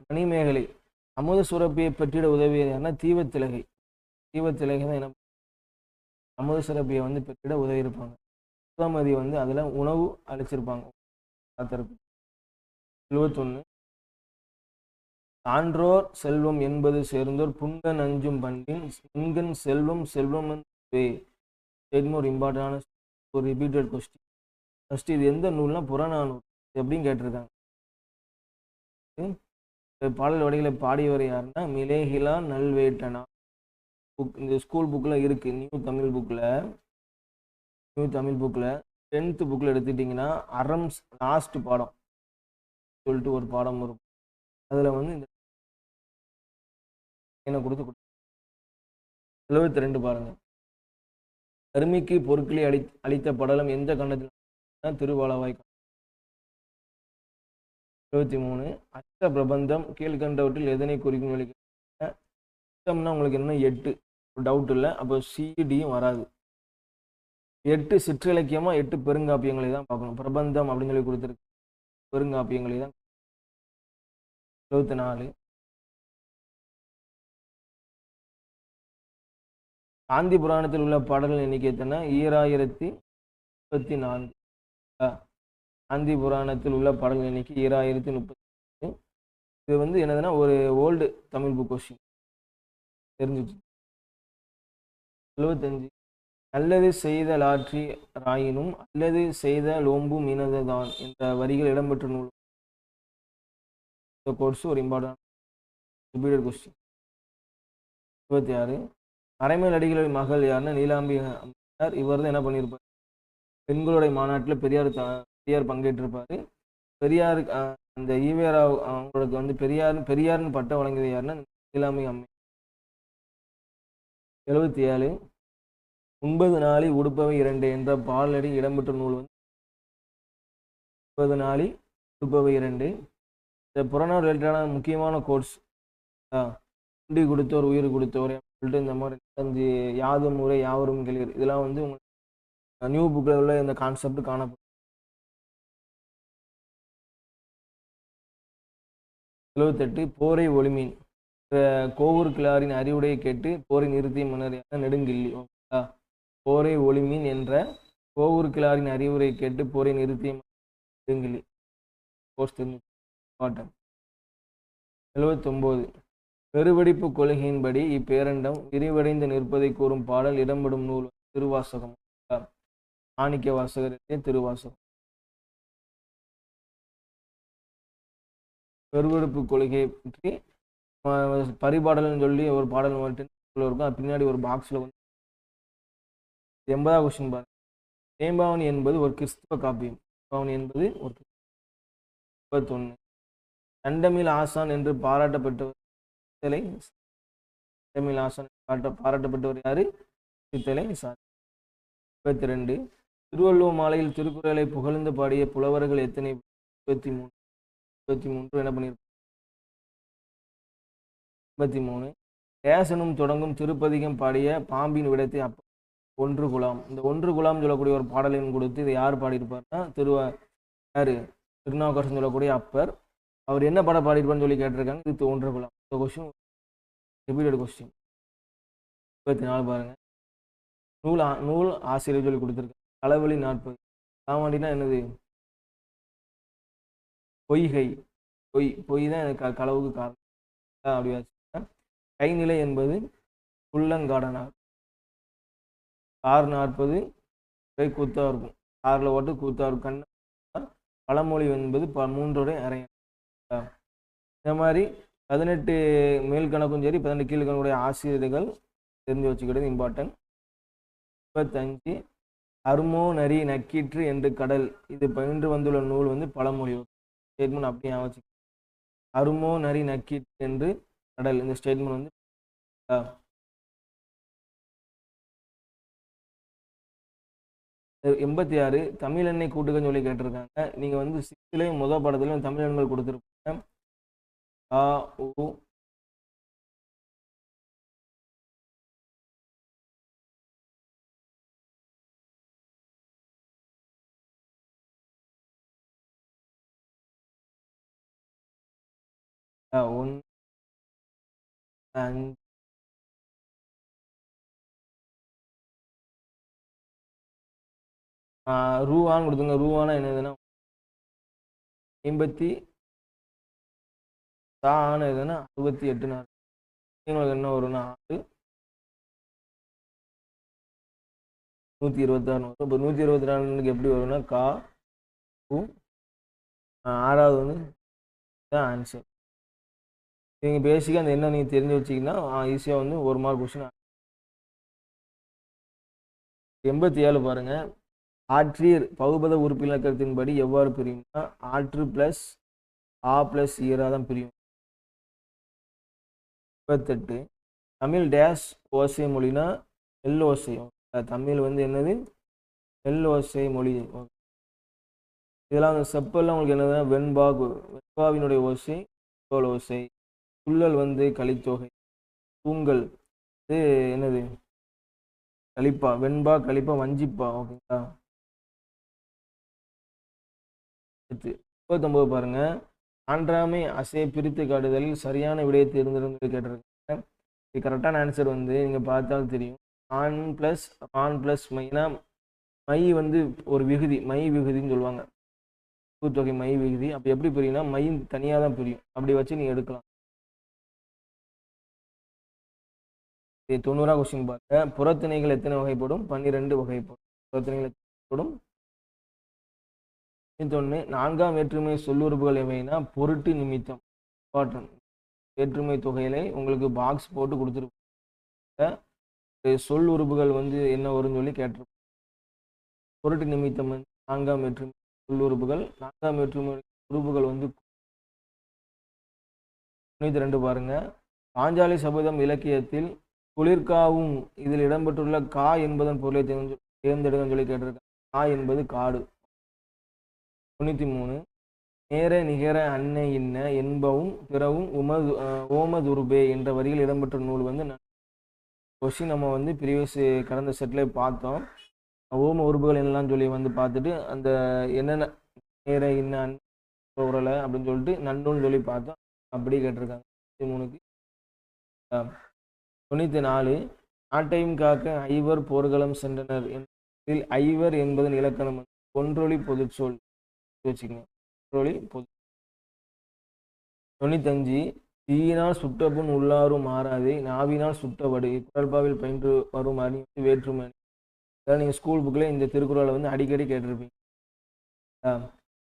மணிமேகலை அமுத சுரப்பியை பெற்றிட உதவியது யாருன்னா தீவத்திலகை. தீவத்திலகை தான் என்ன அமுத சுரப்பியை வந்து பெற்றிட உதவி இருப்பாங்க. சுதாமதி வந்து அதில் உணவு அளிச்சிருப்பாங்க. 71. சான்றோர் செல்வம் என்பது சேர்ந்தோர் புண்கன் அஞ்சும் பண்பின் புண்கன் செல்வம் செல்வம் ஒரு இம்பார்ட்டன்டான ஒரு ரிப்பீட்டட் கொஸ்டின். ஃபர்ஸ்ட் இது எந்த நூல்னா புறநானூறு. எப்படின்னு கேட்டிருக்காங்க. பாடல் வரிகளை பாடியவர் யாருன்னா மிலேஹிலா நல்வேட்டனா. இந்த ஸ்கூல் புக்கில் இருக்குது. நியூ தமிழ் புக்கில் 10th புக்கில் எடுத்துட்டிங்கன்னா அறம் லாஸ்ட் பாடம் சொல்லிட்டு ஒரு பாடம் வரும். அதில் வந்து இந்த என்ன கொடுத்து 72 பாருங்க. அருமைக்கு பொருட்களை அளித்த படலம் எந்த கண்டத்தில் திருவாலவாய். 73 அஷ்ட பிரபந்தம் கீழ்கண்டவற்றில் எதனை குறிக்கும் சொல்லி அஷ்டம்னா உங்களுக்கு என்ன 8 டவுட் இல்லை. அப்போ சிடியும் வராது. 8 சிற்றிலக்கியமா 8 பெருங்காப்பியங்களை தான் பார்க்கணும். பிரபந்தம் அப்படின்னு சொல்லி கொடுத்துருக்கு. பெருங்காப்பியங்களை தான். 74 காந்தி புராணத்தில் உள்ள பாடல்கள் எண்ணிக்கை எத்தனை? 2034. காந்தி புராணத்தில் உள்ள பாடல்கள் எண்ணிக்கை 2034. இது வந்து என்னதுன்னா ஒரு ஓல்டு தமிழ் புக் கொஸ்டின் தெரிஞ்சிச்சு. 75 நல்லது செய்த லாற்றி ராயினும் அல்லது செய்த லோம்பு மீனதான் என்ற வரிகள் இடம்பெற்ற நூல். இந்த கோர்ஸ் ஒரு இம்பார்ட்டன்ட் ரிப்பீட்டட் கொஸ்டின். 26 மறைமேல் அடிகளின் மகள் யாருன்னா நீலாம்பி அம்மையார். இவர் தான் என்ன பண்ணியிருப்பார்? பெண்களுடைய மாநாட்டில் பெரியார் பங்கேற்றிருப்பார். பெரியார் அந்த ஈவேரா அவங்களுக்கு வந்து பெரியார்னு பட்டம் வழங்கியது யாருன்னா நீலாம்பி அம்மையார். 77 9 நாளில் உடுப்பவை 2 என்ற பாடலடி இடம்பெற்ற நூல் வந்து 9 நாளில் உடுப்பவை 2. இந்த புறநானூறு ரிலேட்டடான முக்கியமான கோர்ஸ் உண்டி கொடுத்தோர் உயிர் கொடுத்தோர் சொல்லிட்டு இந்த மாதிரி யாதும் முறை யாவரும் கேளீர். இதெல்லாம் வந்து உங்களுக்கு நியூ புக்கில் உள்ள இந்த கான்செப்ட் காணப்படும். 78 போரை ஒளிமீன் கோவூர் கிளாரின் அறிவுரையை கேட்டு போரை நிறுத்திய மன்னர் நெடுங்கிள்ளி. போரை ஒளிமீன் என்ற கோவூர் கிளாரின் அறிவுரை கேட்டு போரை நிறுத்திய நெடுங்கிள்ளி. 79 பெருவெடிப்பு கொள்கையின்படி இப்பேரண்டம் விரிவடைந்து நிற்பதை கூறும் பாடல் இடம்பெறும் நூல் திருவாசகம். மாணிக்க வாசகர் திருவாசகம். பெருவெடுப்பு கொள்கையை பற்றி பரிபாடல்னு சொல்லி ஒரு பாடல் மட்டும் இருக்கும். பின்னாடி ஒரு பாக்ஸில் வந்து 80வது கொஸ்டின் பாருங்க. தேம்பாவணி என்பது ஒரு கிறிஸ்துவ காப்பியம். 21 தண்டமிழ் ஆசான் என்று பாராட்டப்பட்டவர் பாராட்டப்பட்டவர் யாரு? சித்தலை சார். 22 திருவள்ளுவர் மாலையில் திருக்குறளை புகழ்ந்து பாடிய புலவர்கள் எத்தனை? 23 என்ன பண்ணியிருப்பாங்க? 53 தேசனும் தொடங்கும் திருப்பதிகம் பாடிய பாம்பின் விடத்தை ஒன்று குலாம். இந்த ஒன்று குலாம் சொல்லக்கூடிய ஒரு பாடலையும் கொடுத்து இதை யார் பாடியிருப்பார்னா யாரு? திருநாவுக்கரசன் சொல்லக்கூடிய அப்பர். அவர் என்ன பாடம் பாடியிருப்பார்னு சொல்லி கேட்டிருக்காங்க. இது ஒன்று குலாம். இந்த கொஸ்டின் ரிப்பீட்டட் கொஸ்டின். 24 பாருங்க. நூல் ஆசிரியர் சொல்லி கொடுத்துருக்காங்க. களவழி 40. காமாண்டினா என்னது? பொய்கை. பொய் தான் எனக்கு களவுக்கு காரணம். அப்படி கைநிலை என்பது புல்லங்காடனார். கார் 40 கூத்தா இருக்கும். காரில் ஓட்டு கூத்தா இருக்கும். பழமொழி என்பது 3 அரை. இந்த மாதிரி 18 மேல் கணக்கும் சரி 18 கீழ்கணக்குடைய ஆசிரியர்கள் தெரிஞ்சு வச்சுக்கிறது இம்பார்ட்டன்ட். 25 அருமோ நரி நக்கீற்று என்று கடல். இது பயின்று வந்துள்ள நூல் வந்து பழமொழி. ஸ்டேட்மெண்ட் அப்படியே வச்சு அருமோ நரி நக்கீற்று என்று கடல். இந்த ஸ்டேட்மெண்ட் வந்து 86 தமிழெண்ணை கூட்டுகன்னு சொல்லி கேட்டிருக்காங்க. நீங்க வந்து 6லேயும் முதல் படத்துலையும் தமிழ் எண்கள் கொடுத்துருப்பாங்க. ஆ ஊ ஒன் ரூவான்னு கொடுத்துங்க. ரூவானா என்னதுன்னா 50 தான்னு எதுனா 68 நாள். உங்களுக்கு என்ன வரும்னா 6 126 வரும். இப்போ 124 எப்படி வரும்னா கா ஆறாவது வந்து தான் ஆன்சர். நீங்கள் பேசிக்காக அந்த என்ன நீங்கள் தெரிஞ்சு வச்சிங்கன்னா ஈஸியாக வந்து 1 மார்க் கொஸ்டின். 87 பாருங்க. ஆற்றீர் பகுபத உறுப்பிலக்கணத்தின்படி எவ்வாறு பிரியும்னா ஆற்று பிளஸ் ஆ பிளஸ் ஈரா தான் பிரியும். 28 தமிழ் டேஷ் ஓசை மொழினா நெல் ஓசை. தமிழ் வந்து என்னது? நெல் ஓசை மொழி. இதெல்லாம் அந்த செப்பெல்லாம் உங்களுக்கு என்னது? வெண்பா. வெண்பாவினுடைய ஓசை தோல் ஓசை. துள்ளல் வந்து கலித்தொகை. தூங்கல் இது என்னது? கலிப்பா. வெண்பா கலிப்பா வஞ்சிப்பா. ஓகேங்களா? 39 பாருங்க. ஆன்றாமை அசை பிரித்து காட்டுதலில் சரியான விடையை தேர்ந்தெடுத்து கேட்டிருக்காங்க. இது கரெக்டான ஆன்சர் வந்து நீங்கள் பார்த்தாலும் தெரியும். ஆன் பிளஸ் மைனா மை வந்து ஒரு விகுதி, மை விகுதின்னு சொல்லுவாங்க. கூட்டுத்தொகை மை விகுதி. அப்போ எப்படி பிரியும்னா மை தனியாக தான் பிரியும். அப்படி வச்சு நீங்கள் எடுக்கலாம். 90 கொஸ்டின் பாருங்க. புறத்திணைகள் எத்தனை வகைப்படும்? 12 வகைப்படும். புறத்திணைகள் எத்தனைப்படும்? 91 4ஆம் வேற்றுமை சொல்லுறுப்புகள் எவைனா பொருட்டு நிமித்தம். இம்பார்ட்டன்ட். வேற்றுமை தொகையிலே உங்களுக்கு பாக்ஸ் போட்டு கொடுத்துருப்பாங்க. சொல் உறுப்புகள் வந்து என்ன வரும்னு சொல்லி கேட்டிருப்பாங்க. பொருட்டு நிமித்தம் வந்து 4ஆம் வேற்றுமை சொல்லுறுப்புகள். 4ஆம் வேற்றுமை உறுப்புகள் வந்து 92 பாருங்க. பாஞ்சாலி சபதம் இலக்கியத்தில் குளிர்காவும் இதில் இடம்பெற்றுள்ள கா என்பதன் பொருளை தேர்ந்தெடுக்க சொல்லி கேட்டிருக்காங்க. கா என்பது காடு. 93 நேர நிகர அன்னை இன்ன என்பவும் பிறவும் ஓமதுருபே என்ற வரியில் இடம்பெற்ற நூல் வந்து கொஸ்டின் நம்ம வந்து ப்ரீவியஸ் கடந்த செட்டில் பார்த்தோம். ஓம உறுப்புகள் என்னெல்லாம் சொல்லி வந்து பார்த்துட்டு அந்த என்னென்ன நேர இன்ன உரலை அப்படின்னு சொல்லிட்டு நன்னூல்னு சொல்லி பார்த்தோம். அப்படியே கேட்டிருக்காங்க. 93க்கு 94 நாட்டையும் காக்க ஐவர் போர்க்களம் சென்றனர் இதில் ஐவர் என்பதன் இலக்கணம் ஒன்றொலி பொதுச்சொல் வச்சுக்கோங்க. ஒன்றொலி பொது. 95 தீயினால் சுட்டப்புண் உள்ளாரும் மாறாதே நாவினால் சுட்டவடு குரல்பாவில் பயின்று வரும் அணி வந்து வேற்றுமை. அதாவது நீங்கள் ஸ்கூல் புக்கில் இந்த திருக்குறளை வந்து அடிக்கடி கேட்டிருப்பீங்க.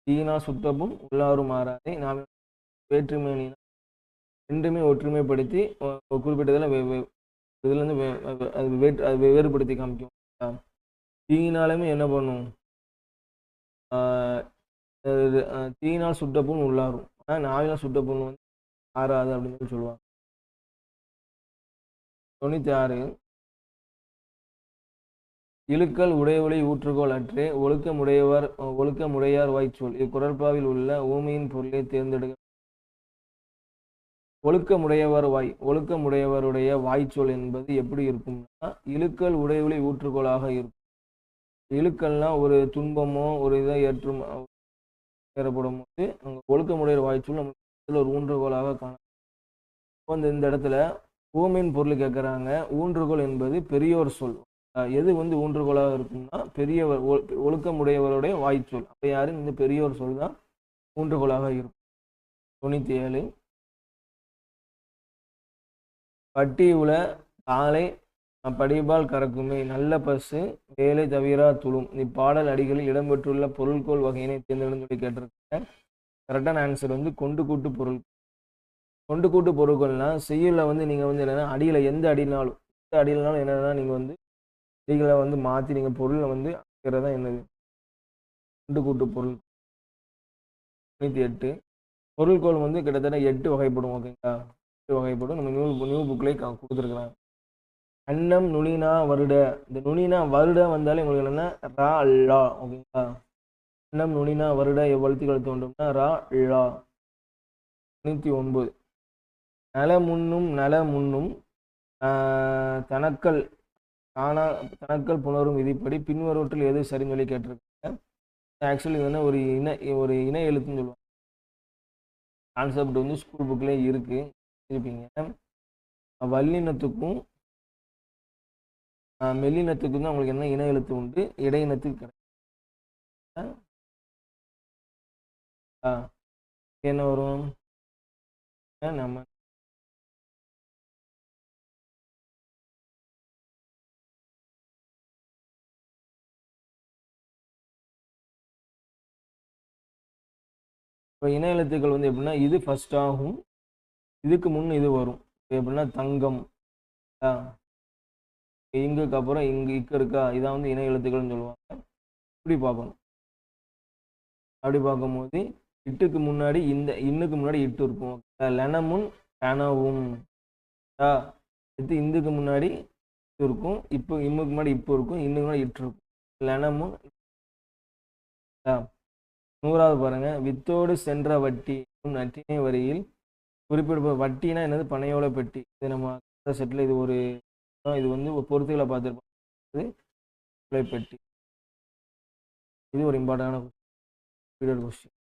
தீயினால் சுட்டப்புண் உள்ளாரும் மாறாதே நாவினால் வேற்றுமை அணினா ரெண்டுமே ஒற்றுமைப்படுத்தி குறிப்பிட்ட இதில் வந்து அது வேறுபடுத்தி காமிக்கும். தீயினாலுமே என்ன பண்ணும்? தீயினால் சுட்டப்புண் உள்ளாரும். ஆனால் நாவினால் சுட்டப்புண் வந்து ஆறாது அப்படின்னு சொல்லி சொல்லுவாங்க. 96 இழுக்கல் உடையொலி ஊற்றுகோள் அற்றே ஒழுக்கமுடையார் வாய்ச்சொல். இக்குறள்பாவில் உள்ள ஊமையின் பொருளை தேர்ந்தெடுக்க. ஒழுக்கமுடையவருடைய வாய்ச்சொல் என்பது எப்படி இருக்கும்னா இழுக்கல் உடையொலி ஊற்றுகோளாக இருக்கும். இழுக்கல்னா ஒரு துன்பமோ ஒரு இதை ஏற்படும் போது அங்கே ஒழுக்கமுடைய வாய்ச்சொல் நமக்கு ஒரு ஊன்றுகோலாக காணும். இந்த இடத்துல ஊமையின் பொருள் கேட்குறாங்க. ஊன்றுகோல் என்பது பெரியோர் சொல். எது வந்து ஊன்றுகோலாக இருக்கும்னா பெரியவர் ஒழுக்கமுடையவருடைய வாய்ச்சொல். அப்போ யாரு? இந்த பெரியோர் சொல் தான் ஊன்றுகோலாக இருக்கும். 97 பட்டி உல காலை படிபால் கறக்குமே நல்ல பசு வேலை தவிரா துளும். இப்பாடல் அடிகளில் இடம்பெற்றுள்ள பொருள்கோள் வகையினை தேர்ந்தெடுத்து சொல்லி கேட்டிருக்காங்க. கரெக்டான ஆன்சர் வந்து கொண்டு கூட்டு பொருள். கொண்டு கூட்டு பொருட்கள்னா செய்யுளில் வந்து நீங்கள் வந்து என்னென்னா அடியில் எந்த அடினாலும் என்னென்னா நீங்கள் வந்து அடிகளை வந்து மாற்றி நீங்கள் பொருளை வந்து அடிக்கிறதா என்னது கொண்டு கூட்டு பொருள். 98 பொருள்கோள் வந்து கிட்டத்தட்ட 8 வகைப்படும். ஓகேங்களா? 8 வகைப்படும். நம்ம நியூ புக்லேயே கொடுத்துருக்குறாங்க. அன்னம் நுனினா வருட. இந்த நுனினா வருட வந்தாலே உங்களுக்கு என்னன்னா ரா லா. ஓகேங்களா? அன்னம் நுனினா வருட எவ்வளத்துக்கள் தோன்றும்னா ரா லா. 99 நல முன்னும் தனக்கல் புணரும் விதிப்படி பின்வருவற்றில் எது சரின்னு சொல்லி கேட்டிருக்காங்க. ஆக்சுவலி இது ஒரு இணை எழுத்துன்னு சொல்லுவாங்க. கான்செப்ட் வந்து ஸ்கூல் புக்லேயே இருப்பீங்க. வல்லினத்துக்கும் மெல்லினத்துக்கும் தான் உங்களுக்கு என்ன இணை எழுத்து உண்டு, இடையினத்துக்கு கிடையாது. என்ன வரும்? நம்ம இப்போ இன எழுத்துக்கள் வந்து எப்படின்னா இது ஃபர்ஸ்ட் ஆகும், இதுக்கு முன் இது வரும். எப்படின்னா தங்கம், இங்குக்கு அப்புறம் இக்கு இருக்கா, இதான் வந்து இன எழுத்துக்கள்னு சொல்லுவாங்க. இப்படி பார்க்கணும். அப்படி பார்க்கும்போது இட்டுக்கு முன்னாடி இன்னுக்கு முன்னாடி இட்டு இருக்கும். லெனமுன் கனவும். அடுத்து இந்துக்கு முன்னாடி இருக்கும், இப்போ இம்முக்கு முன்னாடி இப்போ இருக்கும், இன்னுக்கு முன்னாடி இட்டு இருக்கும். லெனமுன். 100வது பாருங்க, வித்தோடு சென்ற வட்டி நற்றினை வரியில் குறிப்பிட. வட்டினா என்னது? பனையோல பெட்டி. இது நம்ம செட்டில் இது வந்து ஒரு பொருத்துகளை பார்த்துருப்போம். பெட்டி. இது ஒரு இம்பார்ட்டன்டான கொஸ்டின்.